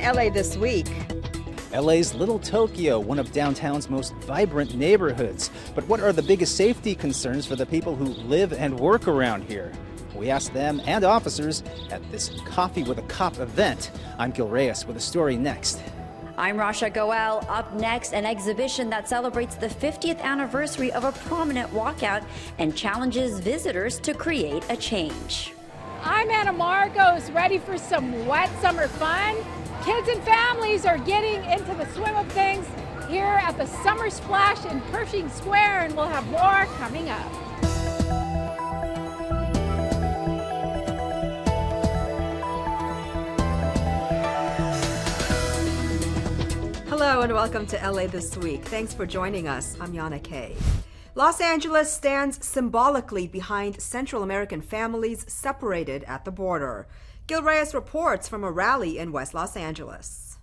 LA This Week. LA's Little Tokyo, one of downtown's most vibrant neighborhoods. But what are the biggest safety concerns for the people who live and work around here? We asked them and officers at this Coffee with a Cop event. I'm Gil Reyes with a story next. I'm Rasha Goel. Up next, an exhibition that celebrates the 50th anniversary of a prominent walkout and challenges visitors to create a change. I'm Anna Marcos, ready for some wet summer fun. Kids and families are getting into the swing of things here at the Summer Splash in Pershing Square, and we'll have more coming up. Hello and welcome to LA This Week. Thanks for joining us. I'm Yana Kay. Los Angeles stands symbolically behind Central American families separated at the border. Gil Reyes reports from a rally in West Los Angeles.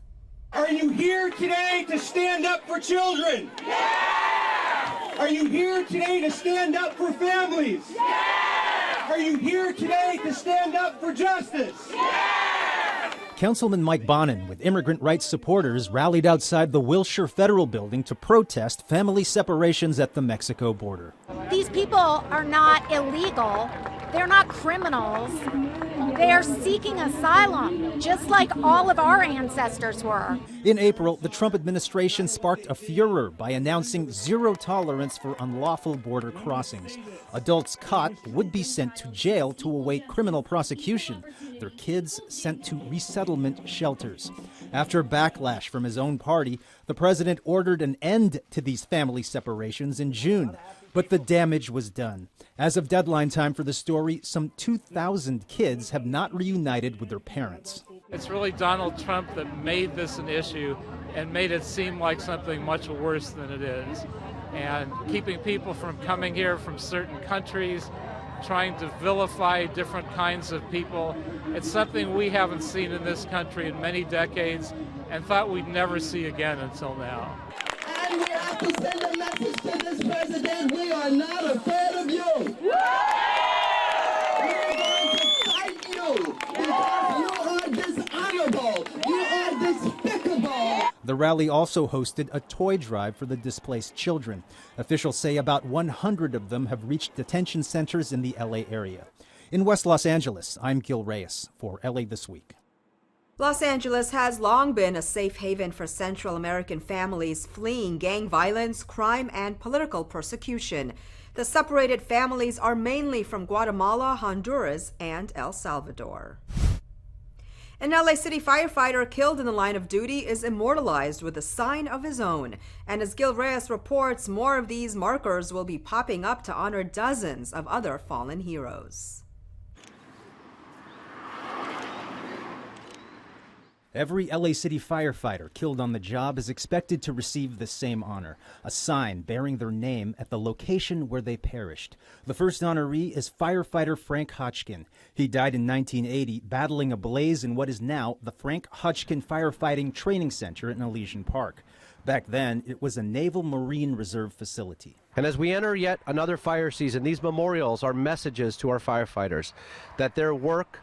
Are you here today to stand up for children? Yeah! Are you here today to stand up for families? Yeah! Are you here today to stand up for justice? Yeah! Councilman Mike Bonin, with immigrant rights supporters, rallied outside the Wilshire Federal Building to protest family separations at the Mexico border. These people are not illegal. They're not criminals. They are seeking asylum, just like all of our ancestors were. In April, the Trump administration sparked a furor by announcing zero tolerance for unlawful border crossings. Adults caught would be sent to jail to await criminal prosecution, their kids sent to resettlement shelters. After backlash from his own party, the president ordered an end to these family separations in June. But the damage was done. As of deadline time for the story, some 2,000 kids have not reunited with their parents. It's really Donald Trump that made this an issue and made it seem like something much worse than it is. And keeping people from coming here from certain countries, trying to vilify different kinds of people, it's something we haven't seen in this country in many decades and thought we'd never see again until now. And we have to send a message to this president: we are not afraid of you. We are going to fight you because you are dishonorable. You are despicable. The rally also hosted a toy drive for the displaced children. Officials say about 100 of them have reached detention centers in the LA area. In West Los Angeles, I'm Gil Reyes for LA This Week. Los Angeles has long been a safe haven for Central American families fleeing gang violence, crime, and political persecution. The separated families are mainly from Guatemala, Honduras, and El Salvador. An LA City firefighter killed in the line of duty is immortalized with a sign of his own. And as Gil Reyes reports, more of these markers will be popping up to honor dozens of other fallen heroes. Every LA City firefighter killed on the job is expected to receive the same honor, a sign bearing their name at the location where they perished. The first honoree is firefighter Frank Hodgkin. He died in 1980 battling a blaze in what is now the Frank Hodgkin Firefighting Training Center in Elysian Park. Back then, it was a Naval Marine Reserve facility. And as we enter yet another fire season, these memorials are messages to our firefighters that their work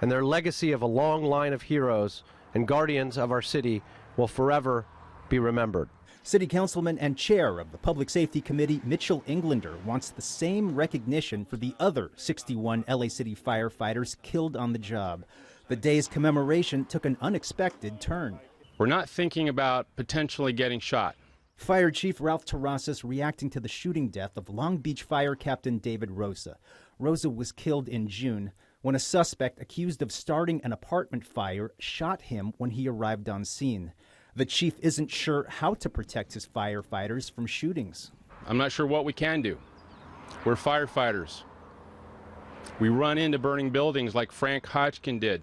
and their legacy of a long line of heroes and guardians of our city will forever be remembered. City Councilman and Chair of the Public Safety Committee, Mitchell Englander, wants the same recognition for the other 61 LA City firefighters killed on the job. The day's commemoration took an unexpected turn. We're not thinking about potentially getting shot. Fire Chief Ralph Terrazas reacting to the shooting death of Long Beach Fire Captain David Rosa. Rosa was killed in June when a suspect accused of starting an apartment fire shot him when he arrived on scene. The chief isn't sure how to protect his firefighters from shootings. I'm not sure what we can do. We're firefighters. We run into burning buildings like Frank Hodgkin did.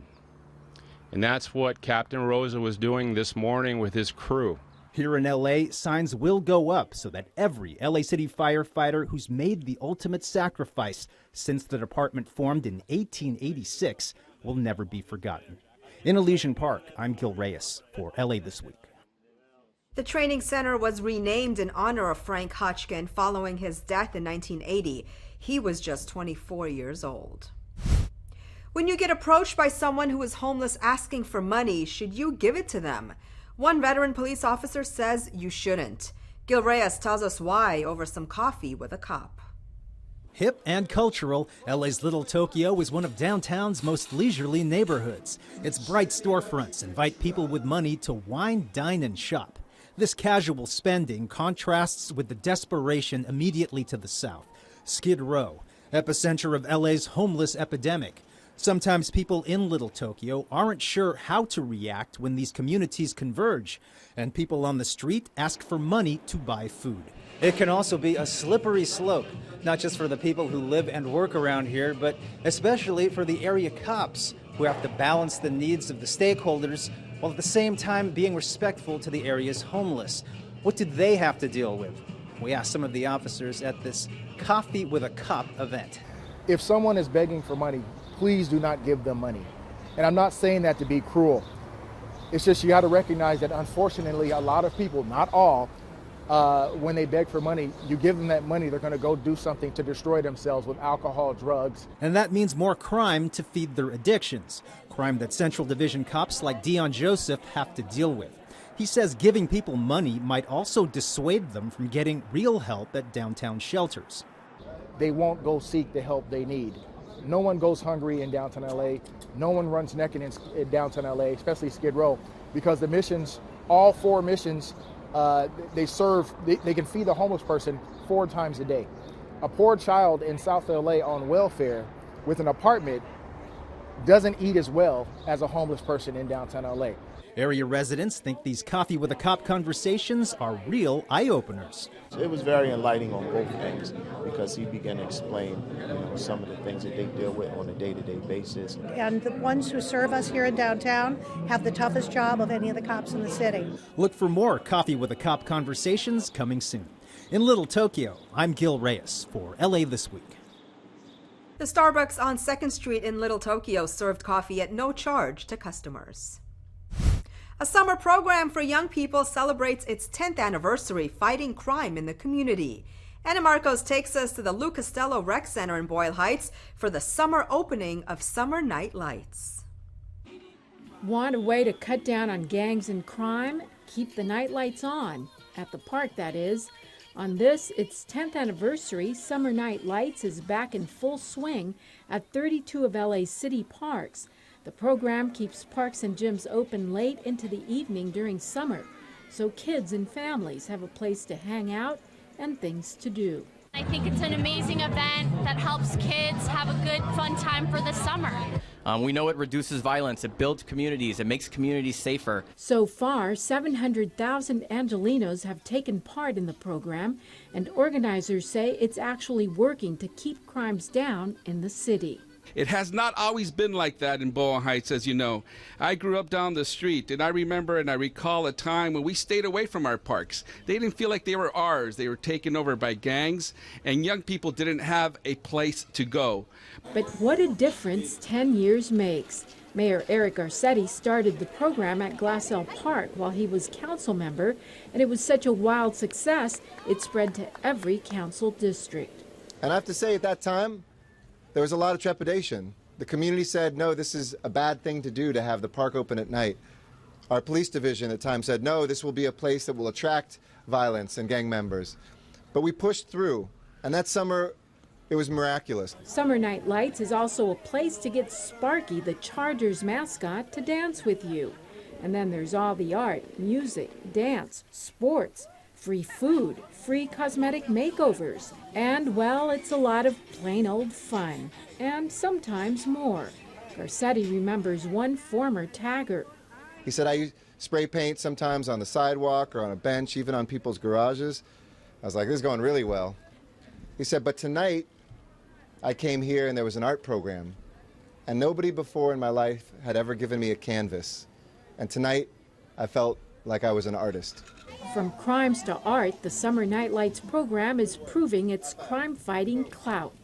And that's what Captain Rosa was doing this morning with his crew. Here in LA, signs will go up so that every LA City firefighter who's made the ultimate sacrifice since the department formed in 1886 will never be forgotten. In Elysian Park, I'm Gil Reyes for LA This Week. The training center was renamed in honor of Frank Hodgkin following his death in 1980. He was just 24 years old. When you get approached by someone who is homeless asking for money, should you give it to them? One veteran police officer says you shouldn't. Gil Reyes tells us why over some coffee with a cop. Hip and cultural, LA's Little Tokyo is one of downtown's most leisurely neighborhoods. Its bright storefronts invite people with money to wine, dine, and shop. This casual spending contrasts with the desperation immediately to the south. Skid Row, epicenter of LA's homeless epidemic. Sometimes people in Little Tokyo aren't sure how to react when these communities converge, and people on the street ask for money to buy food. It can also be a slippery slope, not just for the people who live and work around here, but especially for the area cops, who have to balance the needs of the stakeholders while at the same time being respectful to the area's homeless. What did they have to deal with? We asked some of the officers at this Coffee with a Cop event. If someone is begging for money, please do not give them money. And I'm not saying that to be cruel. It's just you got to recognize that unfortunately a lot of people, not all, when they beg for money, you give them that money, they're going to go do something to destroy themselves with alcohol, drugs. And that means more crime to feed their addictions. Crime that Central Division cops like Dion Joseph have to deal with. He says giving people money might also dissuade them from getting real help at downtown shelters. They won't go seek the help they need. No one goes hungry in downtown LA. No one runs naked in downtown LA, especially Skid Row, because the missions, all 4 missions, they can feed the homeless person 4 times a day. A poor child in South LA on welfare with an apartment doesn't eat as well as a homeless person in downtown LA. Area residents think these Coffee with a Cop conversations are real eye-openers. It was very enlightening on both ends because he began to explain some of the things that they deal with on a day-to-day basis. And the ones who serve us here in downtown have the toughest job of any of the cops in the city. Look for more Coffee with a Cop conversations coming soon. In Little Tokyo, I'm Gil Reyes for LA This Week. The Starbucks on 2nd Street in Little Tokyo served coffee at no charge to customers. A summer program for young people celebrates its 10th anniversary fighting crime in the community. Anna Marcos takes us to the Lou Costello Rec Center in Boyle Heights for the summer opening of Summer Night Lights. Want a way to cut down on gangs and crime? Keep the night lights on. At the park, that is. On this, its 10th anniversary, Summer Night Lights is back in full swing at 32 of LA's city parks. The program keeps parks and gyms open late into the evening during summer, so kids and families have a place to hang out and things to do. I think it's an amazing event that helps kids have a good, fun time for the summer. We know it reduces violence, it builds communities, it makes communities safer. So far, 700,000 Angelenos have taken part in the program, and organizers say it's actually working to keep crimes down in the city. It has not always been like that in Boyle Heights, as you know. I grew up down the street, and I remember and I recall a time when we stayed away from our parks. They didn't feel like they were ours. They were taken over by gangs, and young people didn't have a place to go. But what a difference 10 years makes. Mayor Eric Garcetti started the program at Glassell Park while he was council member, and it was such a wild success, it spread to every council district. And I have to say, at that time, there was a lot of trepidation. The community said, no, this is a bad thing to do to have the park open at night. Our police division at the time said, no, this will be a place that will attract violence and gang members. But we pushed through, and that summer, it was miraculous. Summer Night Lights is also a place to get Sparky, the Chargers mascot, to dance with you. And then there's all the art, music, dance, sports, free food, free cosmetic makeovers, and, well, it's a lot of plain old fun, and sometimes more. Garcetti remembers one former tagger. He said, I spray paint sometimes on the sidewalk or on a bench, even on people's garages. I was like, this is going really well. He said, but tonight I came here and there was an art program, and nobody before in my life had ever given me a canvas. And tonight I felt like I was an artist. From crimes to art, the Summer Night Lights program is proving its crime-fighting clout.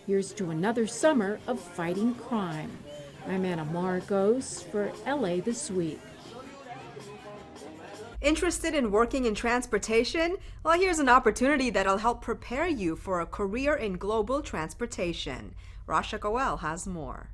Here's to another summer of fighting crime. I'm Anna Marcos for LA This Week. Interested in working in transportation? Well, here's an opportunity that'll help prepare you for a career in global transportation. Rasha Goel has more.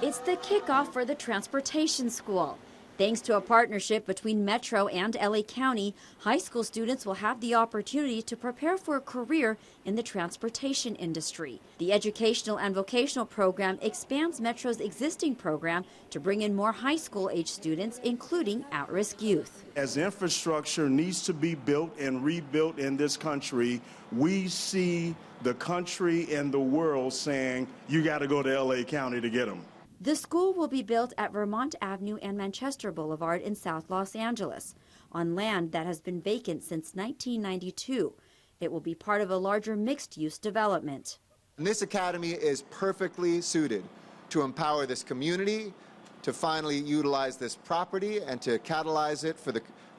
It's the kickoff for the Transportation School. Thanks to a partnership between Metro and LA County, high school students will have the opportunity to prepare for a career in the transportation industry. The educational and vocational program expands Metro's existing program to bring in more high school age students, including at-risk youth. As infrastructure needs to be built and rebuilt in this country, we see the country and the world saying, you got to go to LA County to get them. The school will be built at Vermont Avenue and Manchester Boulevard in South Los Angeles, on land that has been vacant since 1992. It will be part of a larger mixed-use development. And this academy is perfectly suited to empower this community, to finally utilize this property and to catalyze it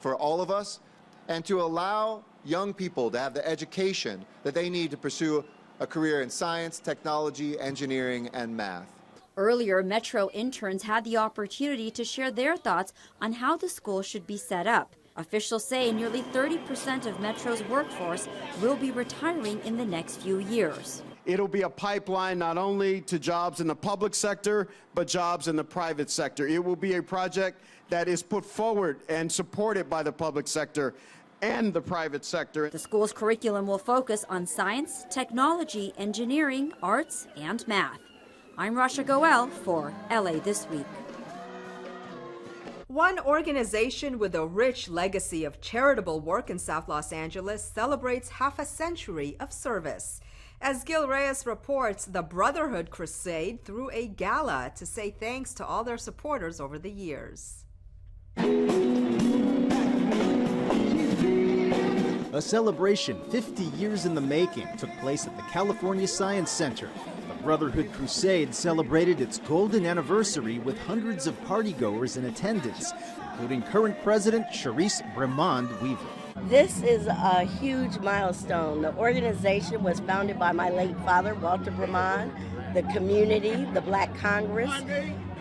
for all of us, and to allow young people to have the education that they need to pursue a career in science, technology, engineering, and math. Earlier, Metro interns had the opportunity to share their thoughts on how the school should be set up. Officials say nearly 30% of Metro's workforce will be retiring in the next few years. It'll be a pipeline not only to jobs in the public sector, but jobs in the private sector. It will be a project that is put forward and supported by the public sector and the private sector. The school's curriculum will focus on science, technology, engineering, arts, and math. I'm Rasha Goel for LA This Week. One organization with a rich legacy of charitable work in South Los Angeles celebrates half a century of service. As Gil Reyes reports, the Brotherhood Crusade threw a gala to say thanks to all their supporters over the years. A celebration 50 years in the making took place at the California Science Center. The Brotherhood Crusade celebrated its golden anniversary with hundreds of partygoers in attendance, including current President Charisse Bremond Weaver. This is a huge milestone. The organization was founded by my late father, Walter Bremond, the community, the Black Congress,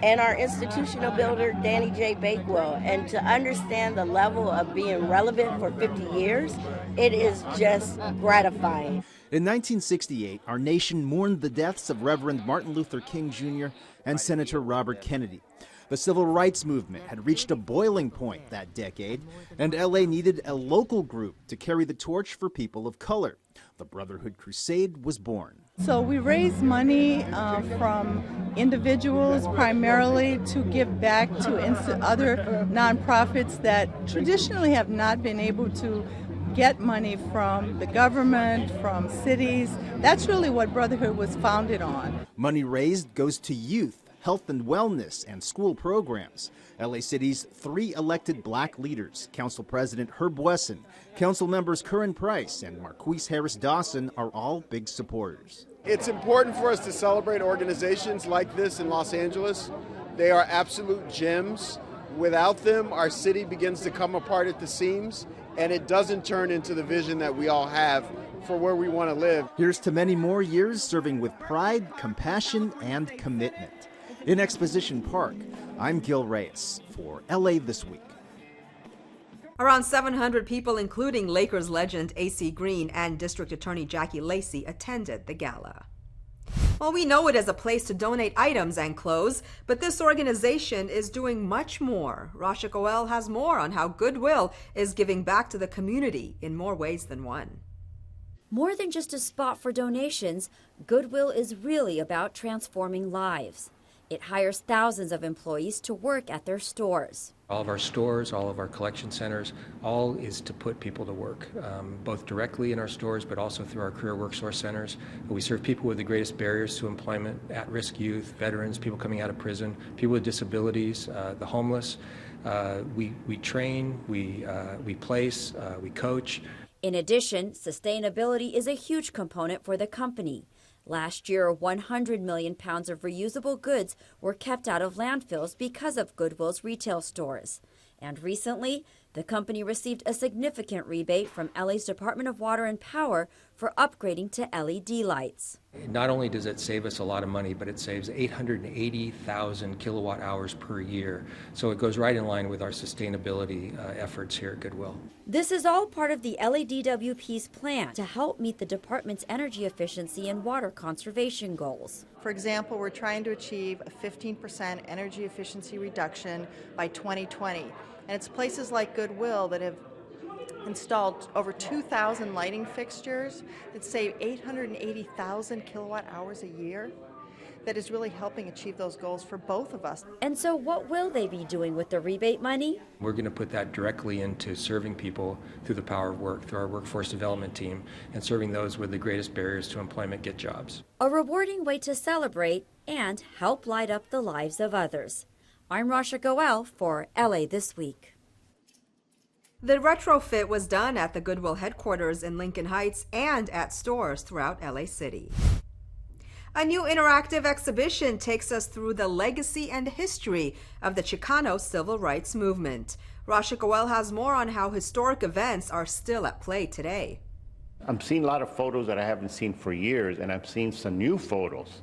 and our institutional builder, Danny J. Bakewell. And to understand the level of being relevant for 50 years, it is just gratifying. In 1968, our nation mourned the deaths of Reverend Martin Luther King Jr. and Senator Robert Kennedy. The civil rights movement had reached a boiling point that decade, and LA needed a local group to carry the torch for people of color. The Brotherhood Crusade was born. So we raise money from individuals primarily to give back to other nonprofits that traditionally have not been able to get money from the government, from cities. That's really what Brotherhood was founded on. Money raised goes to youth, health and wellness, and school programs. LA City's 3 elected black leaders, Council President Herb Wesson, Council members Curran Price, and Marquise Harris-Dawson are all big supporters. It's important for us to celebrate organizations like this in Los Angeles. They are absolute gems. Without them, our city begins to come apart at the seams, and it doesn't turn into the vision that we all have for where we want to live. Here's to many more years serving with pride, compassion, and commitment. In Exposition Park, I'm Gil Reyes for LA This Week. Around 700 people, including Lakers legend A.C. Green and District Attorney Jackie Lacey, attended the gala. Well, we know it as a place to donate items and clothes, but this organization is doing much more. Rasha Goel has more on how Goodwill is giving back to the community in more ways than one. More than just a spot for donations, Goodwill is really about transforming lives. It hires thousands of employees to work at their stores. All of our stores, all of our collection centers, all is to put people to work, both directly in our stores, but also through our career workforce centers. We serve people with the greatest barriers to employment, at-risk youth, veterans, people coming out of prison, people with disabilities, the homeless. We train, we place, we coach. In addition, sustainability is a huge component for the company. Last year, 100 million pounds of reusable goods were kept out of landfills because of Goodwill's retail stores. And recently, The company received a significant rebate from LA's Department of Water and Power for upgrading to LED lights. Not only does it save us a lot of money, but it saves 880,000 kilowatt hours per year. So it goes right in line with our sustainability efforts here at Goodwill. This is all part of the LADWP's plan to help meet the department's energy efficiency and water conservation goals. For example, we're trying to achieve a 15% energy efficiency reduction by 2020. And it's places like Goodwill that have installed over 2,000 lighting fixtures that save 880,000 kilowatt hours a year. That is really helping achieve those goals for both of us. And so what will they be doing with the rebate money? We're going to put that directly into serving people through the power of work, through our workforce development team, and serving those with the greatest barriers to employment get jobs. A rewarding way to celebrate and help light up the lives of others. I'm Rasha Goel for LA This Week. The retrofit was done at the Goodwill headquarters in Lincoln Heights and at stores throughout LA City. A new interactive exhibition takes us through the legacy and history of the Chicano civil rights movement. Rasha Goel has more on how historic events are still at play today. I'm seeing a lot of photos that I haven't seen for years, and I'm seeing some new photos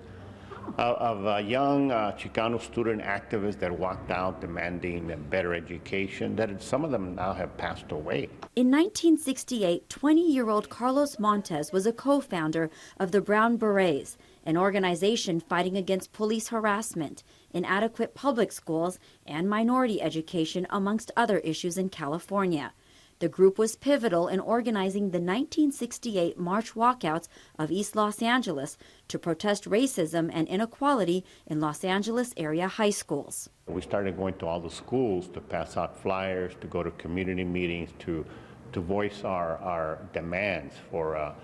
of young Chicano student activists that walked out demanding a better education, that some of them now have passed away. In 1968, 20-year-old Carlos Montes was a co-founder of the Brown Berets, an organization fighting against police harassment, inadequate public schools, and minority education, amongst other issues in California. The group was pivotal in organizing the 1968 March walkouts of East Los Angeles to protest racism and inequality in Los Angeles area high schools. We started going to all the schools to pass out flyers, to go to community meetings, to voice our demands for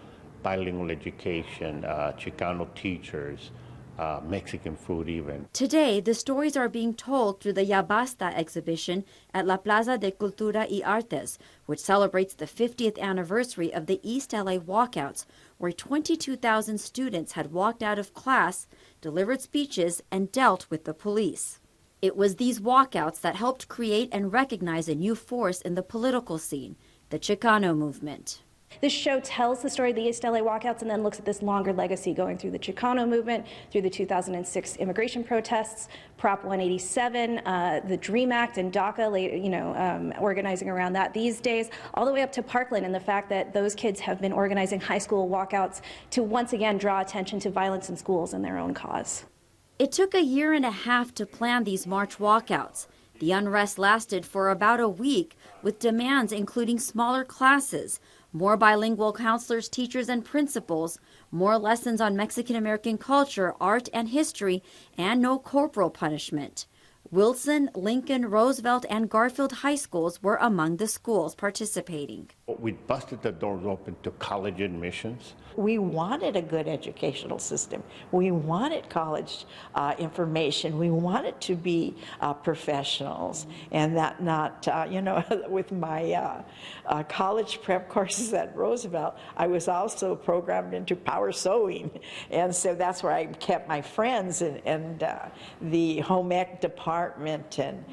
bilingual education, Chicano teachers, Mexican food even. Today, the stories are being told through the Basta Exhibition at La Plaza de Cultura y Artes, which celebrates the 50th anniversary of the East LA walkouts, where 22,000 students had walked out of class, delivered speeches, and dealt with the police. It was these walkouts that helped create and recognize a new force in the political scene, the Chicano movement. This show tells the story of the East LA walkouts and then looks at this longer legacy going through the Chicano movement, through the 2006 immigration protests, Prop 187, the DREAM Act and DACA, organizing around that these days, all the way up to Parkland and the fact that those kids have been organizing high school walkouts to once again draw attention to violence in schools in their own cause. It took a year and a half to plan these March walkouts. The unrest lasted for about a week, with demands including smaller classes, more bilingual counselors, teachers, and principals, more lessons on Mexican-American culture, art, and history, and no corporal punishment. Wilson, Lincoln, Roosevelt, and Garfield high schools were among the schools participating. We busted the doors open to college admissions. We wanted a good educational system. We wanted college information. We wanted to be professionals, and that not, with my college prep courses at Roosevelt, I was also programmed into power sewing, and so that's where I kept my friends and the home ec department, and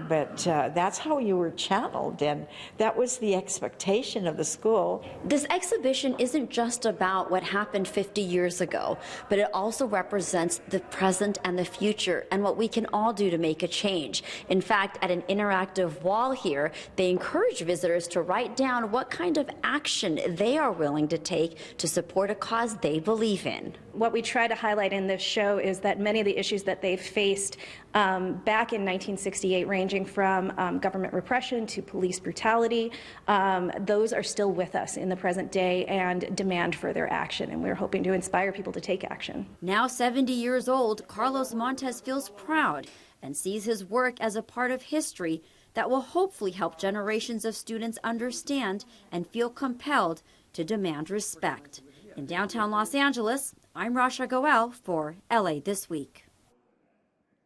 but that's how you were channeled, and that was the expectation of the school. This exhibition isn't just about what happened 50 years ago, but it also represents the present and the future and what we can all do to make a change. In fact, at an interactive wall here, they encourage visitors to write down what kind of action they are willing to take to support a cause they believe in. What we try to highlight in this show is that many of the issues that they've faced back in 1968, ranging from government repression to police brutality, those are still with us in the present day and demand further action, and we're hoping to inspire people to take action. Now 70 years old, Carlos Montes feels proud and sees his work as a part of history that will hopefully help generations of students understand and feel compelled to demand respect. In downtown Los Angeles, I'm Rasha Goel for LA This Week.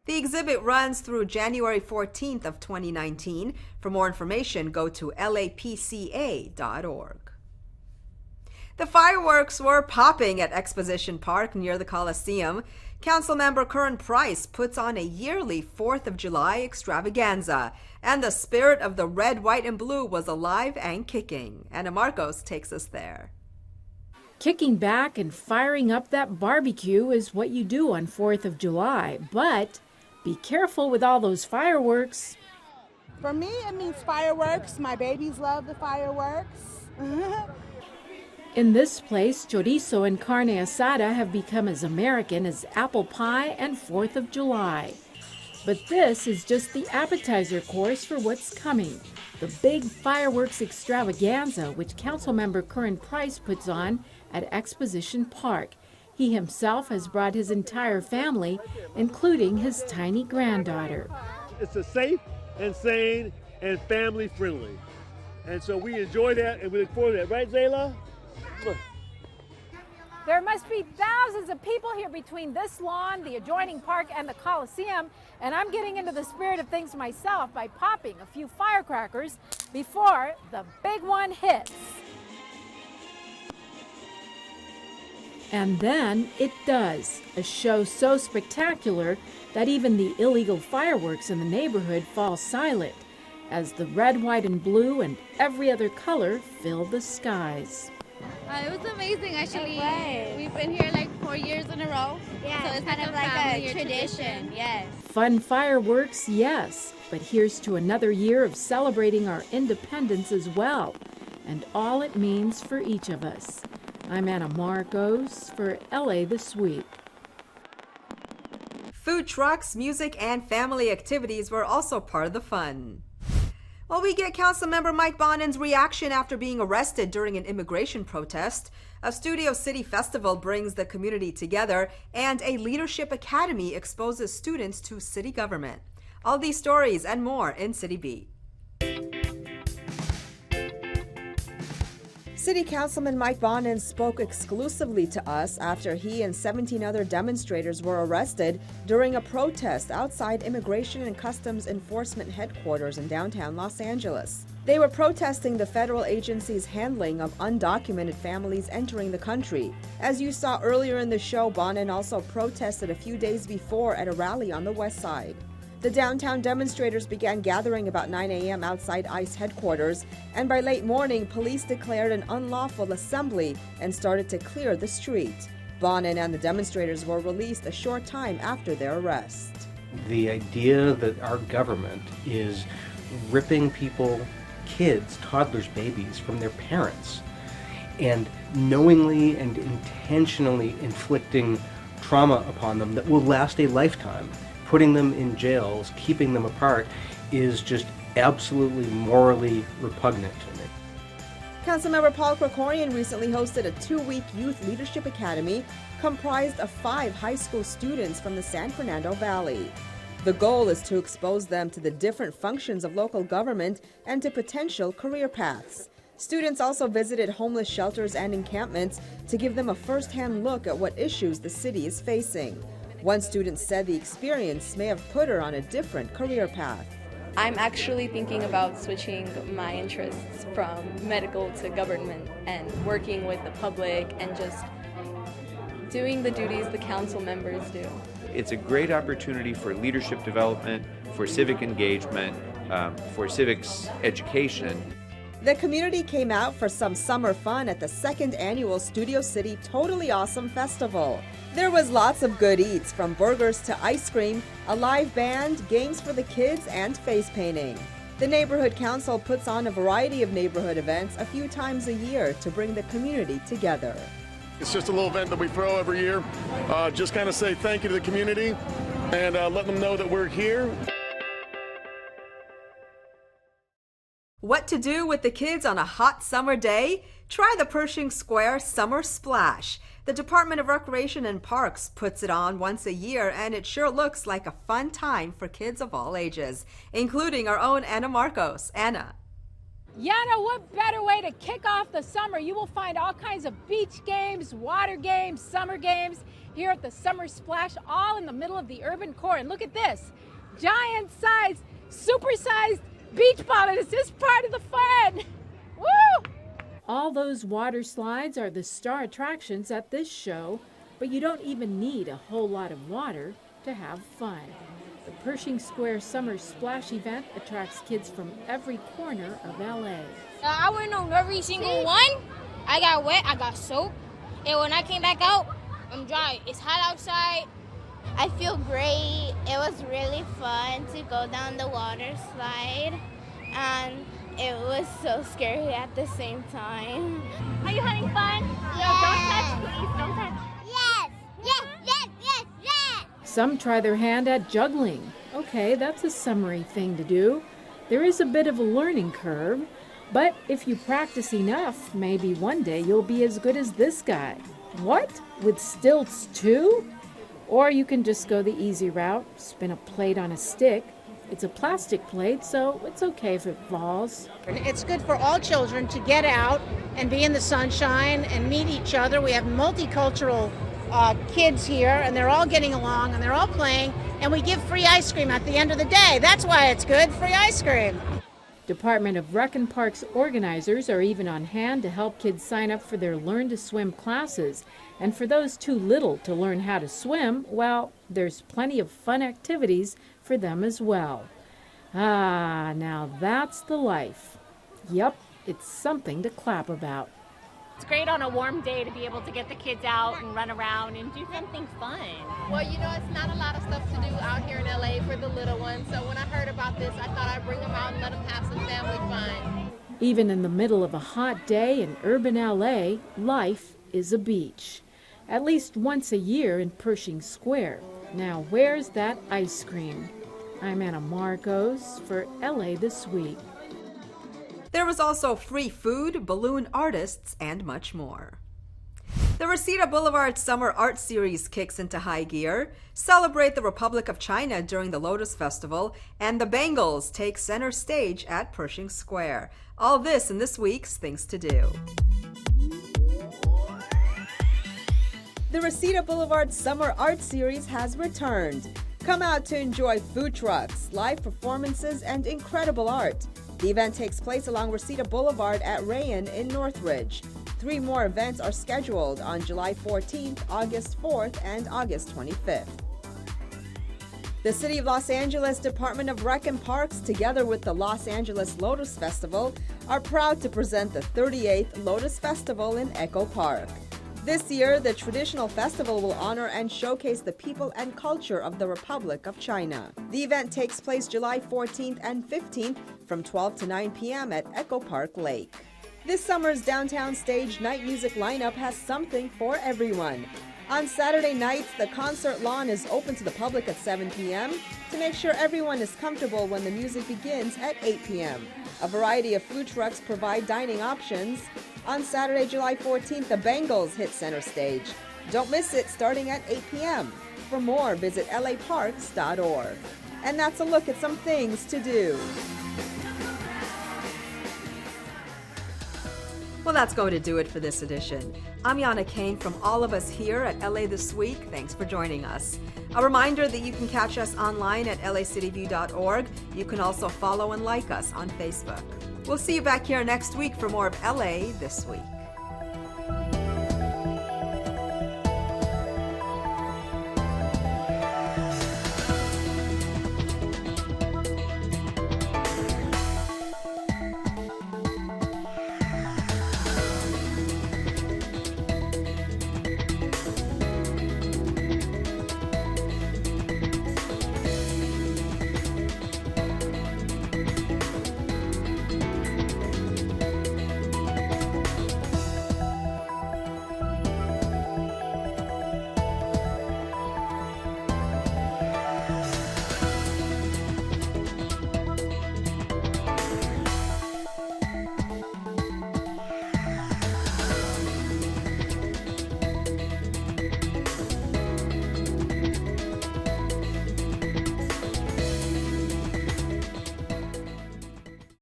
The exhibit runs through January 14th of 2019. For more information, go to lapca.org. The fireworks were popping at Exposition Park near the Coliseum. Councilmember Curran Price puts on a yearly 4th of July extravaganza, and the spirit of the red, white, and blue was alive and kicking. Anna Marcos takes us there. Kicking back and firing up that barbecue is what you do on 4th of July, but be careful with all those fireworks. For me, it means fireworks. My babies love the fireworks. In this place, chorizo and carne asada have become as American as apple pie and 4th of July. But this is just the appetizer course for what's coming. The big fireworks extravaganza, which Councilmember Curran Price puts on at Exposition Park. He himself has brought his entire family, including his tiny granddaughter. It's a safe and sane and family friendly. And so we enjoy that and we look forward to that. Right, Zayla? There must be thousands of people here between this lawn, the adjoining park, and the Coliseum, and I'm getting into the spirit of things myself by popping a few firecrackers before the big one hits. And then it does, a show so spectacular that even the illegal fireworks in the neighborhood fall silent as the red, white, and blue and every other color fill the skies. It was amazing, actually. We've been here like 4 years in a row. Yeah, so it's kind of like a tradition. Yes. Fun fireworks, yes, but here's to another year of celebrating our independence as well, and all it means for each of us. I'm Anna Marcos for LA This Week. Food trucks, music, and family activities were also part of the fun. Well, we get Councilmember Mike Bonin's reaction after being arrested during an immigration protest. A Studio City festival brings the community together, and a leadership academy exposes students to city government. All these stories and more in Citybeat. City Councilman Mike Bonin spoke exclusively to us after he and 17 other demonstrators were arrested during a protest outside Immigration and Customs Enforcement headquarters in downtown Los Angeles. They were protesting the federal agency's handling of undocumented families entering the country. As you saw earlier in the show, Bonin also protested a few days before at a rally on the west side. The downtown demonstrators began gathering about 9 a.m. outside ICE headquarters, and by late morning, police declared an unlawful assembly and started to clear the street. Bonin and the demonstrators were released a short time after their arrest. The idea that our government is ripping people, kids, toddlers, babies from their parents, and knowingly and intentionally inflicting trauma upon them that will last a lifetime, putting them in jails, keeping them apart, is just absolutely morally repugnant to me. Councilmember Paul Krikorian recently hosted a 2-week youth leadership academy comprised of 5 high school students from the San Fernando Valley. The goal is to expose them to the different functions of local government and to potential career paths. Students also visited homeless shelters and encampments to give them a first-hand look at what issues the city is facing. One student said the experience may have put her on a different career path. I'm actually thinking about switching my interests from medical to government and working with the public and just doing the duties the council members do. It's a great opportunity for leadership development, for civic engagement, for civics education. The community came out for some summer fun at the 2nd annual Studio City Totally Awesome Festival. There was lots of good eats, from burgers to ice cream, a live band, games for the kids, and face painting. The Neighborhood Council puts on a variety of neighborhood events a few times a year to bring the community together. It's just a little event that we throw every year. Just kind of say thank you to the community and let them know that we're here. What to do with the kids on a hot summer day? Try the Pershing Square Summer Splash. The Department of Recreation and Parks puts it on once a year, and it sure looks like a fun time for kids of all ages, including our own Anna Marcos. Anna. Yana, what better way to kick off the summer? You will find all kinds of beach games, water games, summer games here at the Summer Splash, all in the middle of the urban core. And look at this, giant-sized, super-sized beach ball, and it's just part of the fun. Woo! All those water slides are the star attractions at this show, but you don't even need a whole lot of water to have fun. The Pershing Square Summer Splash event attracts kids from every corner of LA. I went on every single one. I got wet, I got soaked, and when I came back out, I'm dry. It's hot outside. I feel great. It was really fun to go down the water slide, and it was so scary at the same time. Are you having fun? Yes. No, don't touch, please. Don't touch. Yes, yes, yes, yes, yes. Some try their hand at juggling. Okay, that's a summery thing to do. There is a bit of a learning curve, but if you practice enough, maybe one day you'll be as good as this guy. What? With stilts too? Or you can just go the easy route, spin a plate on a stick. It's a plastic plate, so it's okay if it falls. It's good for all children to get out and be in the sunshine and meet each other. We have multicultural kids here, and they're all getting along, and they're all playing, and we give free ice cream at the end of the day. That's why it's good, free ice cream. Department of Rec and Parks organizers are even on hand to help kids sign up for their Learn to Swim classes. And for those too little to learn how to swim, well, there's plenty of fun activities for them as well. Ah, now that's the life. Yep, it's something to clap about. It's great on a warm day to be able to get the kids out and run around and do something fun. Well, you know, it's not a lot of stuff to do out here in LA for the little ones. So when I heard about this, I thought I'd bring them out and let them have some family fun. Even in the middle of a hot day in urban LA, life is a beach. At least once a year in Pershing Square. Now, where's that ice cream? I'm Anna Marcos for LA This Week. There was also free food, balloon artists, and much more. The Reseda Boulevard Summer Art Series kicks into high gear. Celebrate the Republic of China during the Lotus Festival, and the Bengals take center stage at Pershing Square. All this in this week's Things to Do. The Reseda Boulevard Summer Art Series has returned. Come out to enjoy food trucks, live performances, and incredible art. The event takes place along Reseda Boulevard at Rayon in Northridge. 3 more events are scheduled on July 14th, August 4th, and August 25th. The City of Los Angeles Department of Rec and Parks, together with the Los Angeles Lotus Festival, are proud to present the 38th Lotus Festival in Echo Park. This year, the traditional festival will honor and showcase the people and culture of the Republic of China. The event takes place July 14th and 15th from 12 to 9 p.m. at Echo Park Lake. This summer's downtown stage night music lineup has something for everyone. On Saturday nights, the concert lawn is open to the public at 7 p.m. to make sure everyone is comfortable when the music begins at 8 p.m. A variety of food trucks provide dining options. On Saturday, July 14th, the Bengals hit center stage. Don't miss it starting at 8 p.m. For more, visit laparks.org. And that's a look at some things to do. Well, that's going to do it for this edition. I'm Yana Kane from all of us here at LA This Week. Thanks for joining us. A reminder that you can catch us online at lacityview.org. You can also follow and like us on Facebook. We'll see you back here next week for more of LA This Week.